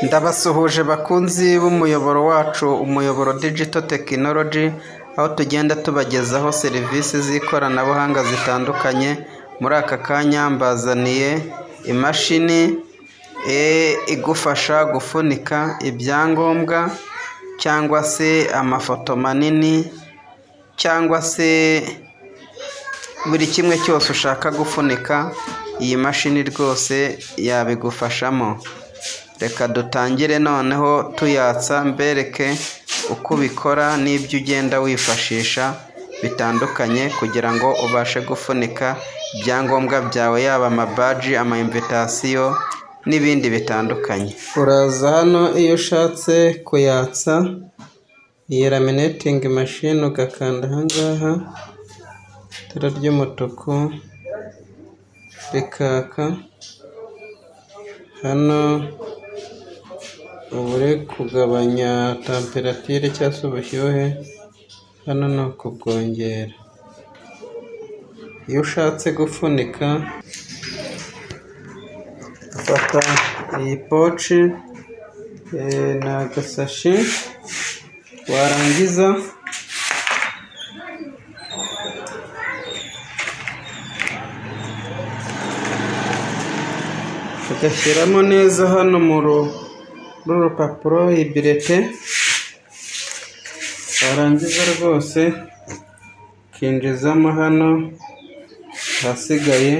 Ndabasuhuje bakunzi b'umuyoboro wacu, umuyoboro Digital Technology, aho tugenda tubagezaho serivisi z'ikoranabuhanga zitandukanye. Muri aka kanya mbazaniye imashini igufasha gufunika ibyangombwa cyangwa se amafoto manini cyangwa se buri kimwe cyose ushaka gufunika, iyi mashini rwose yabigufashamo. Reka dutangire noneho tuyatsa mbereke uko ubikora n'ibyo ugenda wifashisha bitandukanye kugira ngo ubashe gufunika ibyangombwa byawe, yaba amabaji, amainvitasiyo n'ibindi bitandukanye. Uraza hano iyo ushatse kuyatsa iyi laminating machine, ugakanda ahangaha itara ry'umutuku rikaka. Hano uba uri kugabanya temperature cyangwa se ubushyuhe, hano ni ukubwongera. Iyo ushatse gufunika ufata iyi poci ni agasashi, warangiza ugashyiramo neza hano muri urupapuro ibirete, warangiza rwose ukinjizamo hano ahasigaye,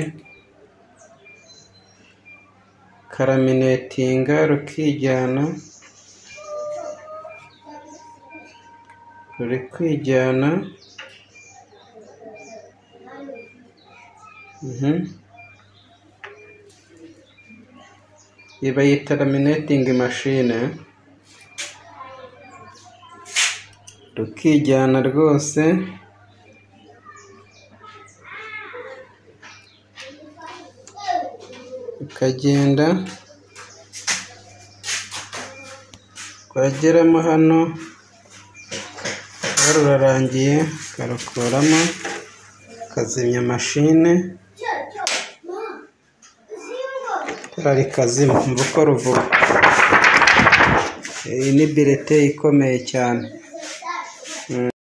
karaminetinga rukijyana, ruri kwijyana. Iyi bayita laminating machine, rukijyana rwose. Ukagenda twageramo hano rurarangiye, ukarukuramo ukazimya mashine, rikazima umva uko ruvuga. Iyi ni birete ikomeye cyane.